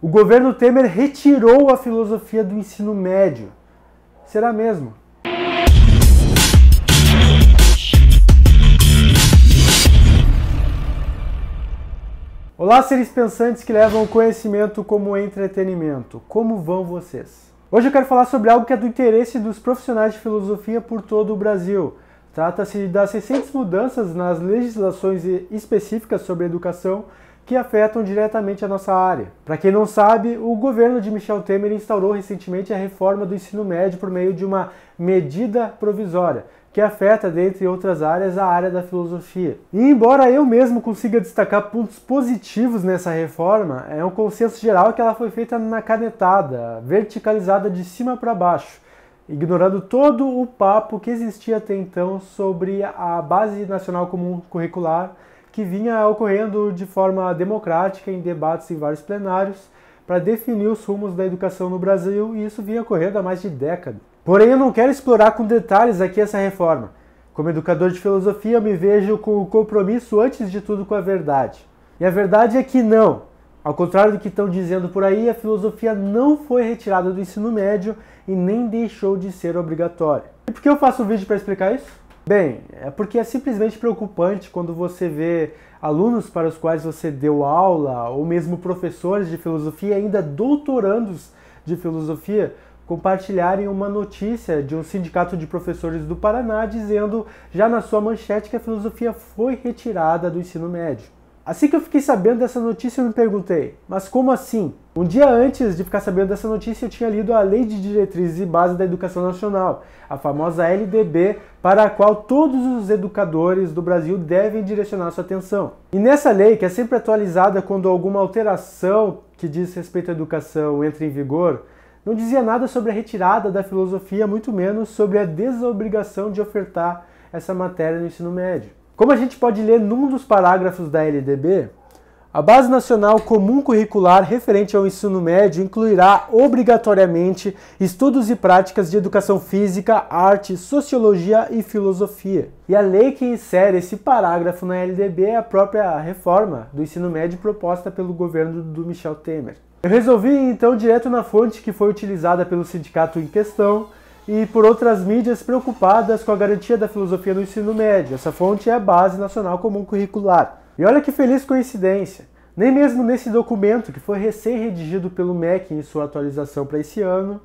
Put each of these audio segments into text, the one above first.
O governo Temer retirou a filosofia do ensino médio. Será mesmo? Olá, seres pensantes que levam o conhecimento como entretenimento. Como vão vocês? Hoje eu quero falar sobre algo que é do interesse dos profissionais de filosofia por todo o Brasil. Trata-se das recentes mudanças nas legislações específicas sobre educação que afetam diretamente a nossa área. Para quem não sabe, o governo de Michel Temer instaurou recentemente a reforma do ensino médio por meio de uma medida provisória, que afeta, dentre outras áreas, a área da filosofia. E embora eu mesmo consiga destacar pontos positivos nessa reforma, é um consenso geral que ela foi feita na canetada, verticalizada de cima para baixo, ignorando todo o papo que existia até então sobre a Base Nacional Comum Curricular, que vinha ocorrendo de forma democrática em debates em vários plenários para definir os rumos da educação no Brasil, e isso vinha ocorrendo há mais de década. Porém, eu não quero explorar com detalhes aqui essa reforma. Como educador de filosofia, eu me vejo com o compromisso, antes de tudo, com a verdade. E a verdade é que não. Ao contrário do que estão dizendo por aí, a filosofia não foi retirada do ensino médio e nem deixou de ser obrigatória. E por que eu faço um vídeo para explicar isso? Bem, é porque é simplesmente preocupante quando você vê alunos para os quais você deu aula, ou mesmo professores de filosofia, ainda doutorandos de filosofia, compartilharem uma notícia de um sindicato de professores do Paraná dizendo já na sua manchete que a filosofia foi retirada do ensino médio. Assim que eu fiquei sabendo dessa notícia, eu me perguntei, mas como assim? Um dia antes de ficar sabendo dessa notícia, eu tinha lido a Lei de Diretrizes e Bases da Educação Nacional, a famosa LDB, para a qual todos os educadores do Brasil devem direcionar sua atenção. E nessa lei, que é sempre atualizada quando alguma alteração que diz respeito à educação entra em vigor, não dizia nada sobre a retirada da filosofia, muito menos sobre a desobrigação de ofertar essa matéria no ensino médio. Como a gente pode ler num dos parágrafos da LDB, a Base Nacional Comum Curricular referente ao ensino médio incluirá obrigatoriamente estudos e práticas de educação física, arte, sociologia e filosofia. E a lei que insere esse parágrafo na LDB é a própria reforma do ensino médio proposta pelo governo do Michel Temer. Eu resolvi ir então direto na fonte que foi utilizada pelo sindicato em questão e por outras mídias preocupadas com a garantia da filosofia no ensino médio. Essa fonte é a Base Nacional Comum Curricular. E olha que feliz coincidência, nem mesmo nesse documento, que foi recém-redigido pelo MEC em sua atualização para esse ano,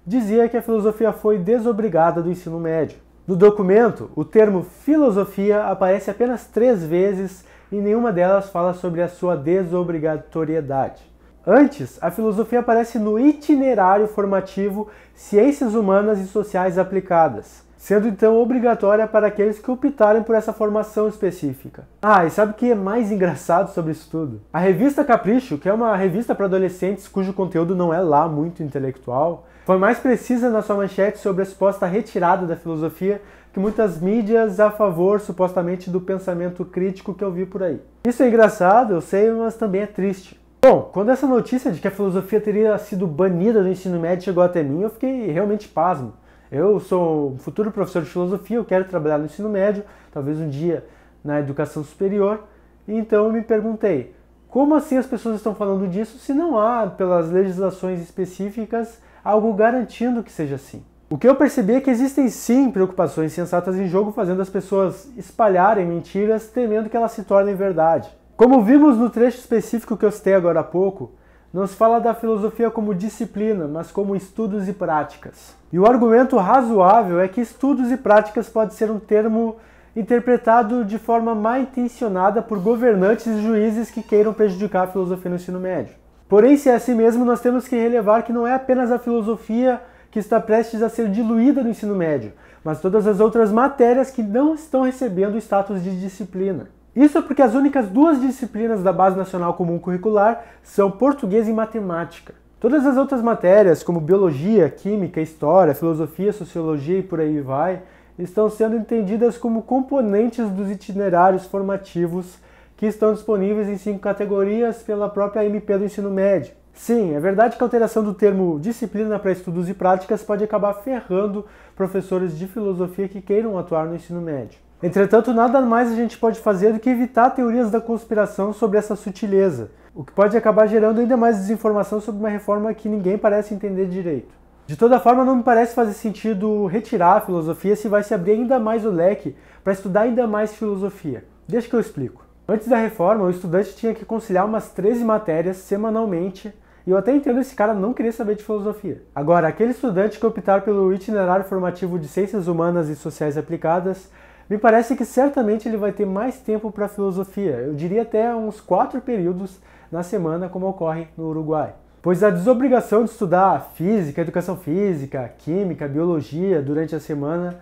dizia que a filosofia foi desobrigada do ensino médio. No documento, o termo filosofia aparece apenas 3 vezes e nenhuma delas fala sobre a sua desobrigatoriedade. Antes, a filosofia aparece no itinerário formativo Ciências Humanas e Sociais Aplicadas, sendo então obrigatória para aqueles que optarem por essa formação específica. Ah, e sabe o que é mais engraçado sobre isso tudo? A revista Capricho, que é uma revista para adolescentes cujo conteúdo não é lá muito intelectual, foi mais precisa na sua manchete sobre a suposta retirada da filosofia que muitas mídias a favor, supostamente, do pensamento crítico que eu vi por aí. Isso é engraçado, eu sei, mas também é triste. Bom, quando essa notícia de que a filosofia teria sido banida do ensino médio chegou até mim, eu fiquei realmente pasmo. Eu sou um futuro professor de filosofia, eu quero trabalhar no ensino médio, talvez um dia na educação superior, e então eu me perguntei, como assim as pessoas estão falando disso se não há, pelas legislações específicas, algo garantindo que seja assim? O que eu percebi é que existem sim preocupações sensatas em jogo, fazendo as pessoas espalharem mentiras, temendo que elas se tornem verdade. Como vimos no trecho específico que eu citei agora há pouco, não se fala da filosofia como disciplina, mas como estudos e práticas. E o argumento razoável é que estudos e práticas pode ser um termo interpretado de forma mal intencionada por governantes e juízes que queiram prejudicar a filosofia no ensino médio. Porém, se é assim mesmo, nós temos que relevar que não é apenas a filosofia que está prestes a ser diluída no ensino médio, mas todas as outras matérias que não estão recebendo o status de disciplina. Isso porque as únicas 2 disciplinas da Base Nacional Comum Curricular são português e matemática. Todas as outras matérias, como biologia, química, história, filosofia, sociologia e por aí vai, estão sendo entendidas como componentes dos itinerários formativos que estão disponíveis em 5 categorias pela própria MP do ensino médio. Sim, é verdade que a alteração do termo disciplina para estudos e práticas pode acabar ferrando professores de filosofia que queiram atuar no ensino médio. Entretanto, nada mais a gente pode fazer do que evitar teorias da conspiração sobre essa sutileza. o que pode acabar gerando ainda mais desinformação sobre uma reforma que ninguém parece entender direito. De toda forma, não me parece fazer sentido retirar a filosofia se vai se abrir ainda mais o leque para estudar ainda mais filosofia. Deixa que eu explico. Antes da reforma, o estudante tinha que conciliar umas 13 matérias semanalmente, e eu até entendo esse cara não querer saber de filosofia. Agora, aquele estudante que optar pelo itinerário formativo de Ciências Humanas e Sociais Aplicadas, me parece que certamente ele vai ter mais tempo para filosofia, eu diria até uns 4 períodos na semana, como ocorre no Uruguai. Pois a desobrigação de estudar física, educação física, química, biologia durante a semana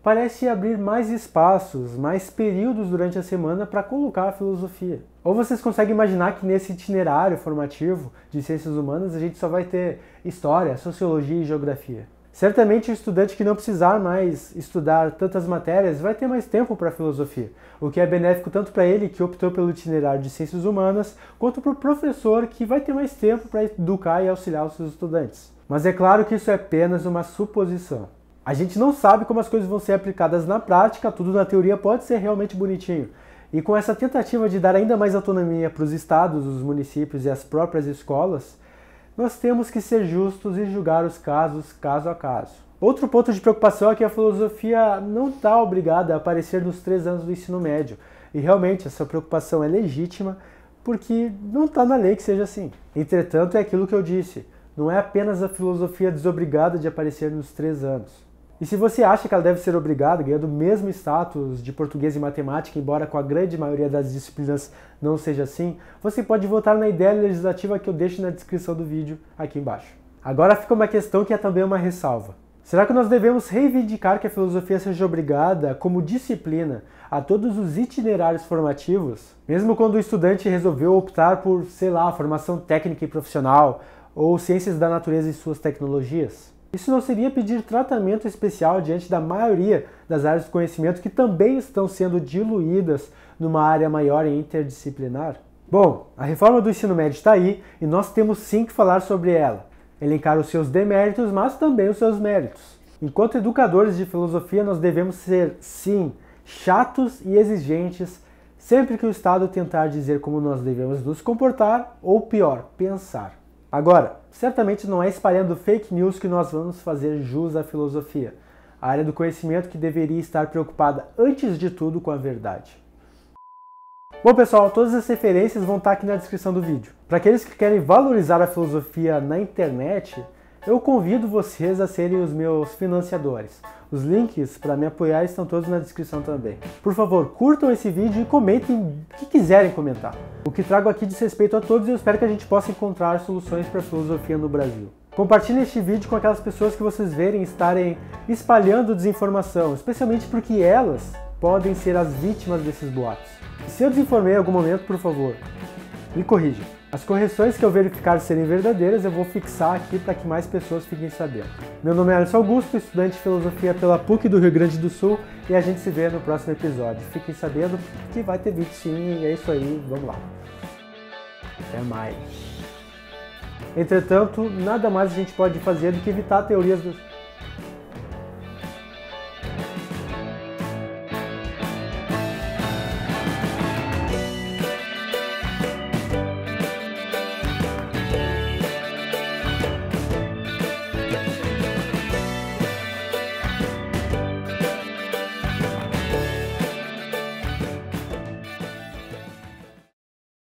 parece abrir mais espaços, mais períodos durante a semana para colocar a filosofia. Ou vocês conseguem imaginar que nesse itinerário formativo de ciências humanas a gente só vai ter história, sociologia e geografia? Certamente o estudante que não precisar mais estudar tantas matérias vai ter mais tempo para a filosofia, o que é benéfico tanto para ele que optou pelo itinerário de ciências humanas, quanto para o professor que vai ter mais tempo para educar e auxiliar os seus estudantes. Mas é claro que isso é apenas uma suposição. A gente não sabe como as coisas vão ser aplicadas na prática, tudo na teoria pode ser realmente bonitinho. E com essa tentativa de dar ainda mais autonomia para os estados, os municípios e as próprias escolas, nós temos que ser justos e julgar os casos caso a caso. Outro ponto de preocupação é que a filosofia não está obrigada a aparecer nos 3 anos do ensino médio. E realmente essa preocupação é legítima porque não está na lei que seja assim. Entretanto, é aquilo que eu disse, não é apenas a filosofia desobrigada de aparecer nos 3 anos. E se você acha que ela deve ser obrigada, ganhando o mesmo status de português e matemática, embora com a grande maioria das disciplinas não seja assim, você pode votar na ideia legislativa que eu deixo na descrição do vídeo aqui embaixo. Agora fica uma questão que é também uma ressalva. Será que nós devemos reivindicar que a filosofia seja obrigada, como disciplina, a todos os itinerários formativos? Mesmo quando o estudante resolveu optar por, sei lá, formação técnica e profissional, ou ciências da natureza e suas tecnologias? Isso não seria pedir tratamento especial diante da maioria das áreas do conhecimento que também estão sendo diluídas numa área maior e interdisciplinar? Bom, a reforma do ensino médio está aí e nós temos sim que falar sobre ela, elencar os seus deméritos, mas também os seus méritos. Enquanto educadores de filosofia, nós devemos ser, sim, chatos e exigentes sempre que o Estado tentar dizer como nós devemos nos comportar ou, pior, pensar. Agora, certamente não é espalhando fake news que nós vamos fazer jus à filosofia, a área do conhecimento que deveria estar preocupada antes de tudo com a verdade. Bom pessoal, todas as referências vão estar aqui na descrição do vídeo. Para aqueles que querem valorizar a filosofia na internet, eu convido vocês a serem os meus financiadores. Os links para me apoiar estão todos na descrição também. Por favor, curtam esse vídeo e comentem o que quiserem comentar. O que trago aqui diz respeito a todos e eu espero que a gente possa encontrar soluções para a filosofia no Brasil. Compartilhem este vídeo com aquelas pessoas que vocês verem estarem espalhando desinformação, especialmente porque elas podem ser as vítimas desses boatos. E se eu desinformei em algum momento, por favor, me corrijam. As correções que eu verificar serem verdadeiras, eu vou fixar aqui para que mais pessoas fiquem sabendo. Meu nome é Alisson Augusto, estudante de filosofia pela PUC do Rio Grande do Sul, e a gente se vê no próximo episódio. Fiquem sabendo que vai ter vídeo sim, e é isso aí, vamos lá. Até mais. Entretanto, nada mais a gente pode fazer do que evitar teorias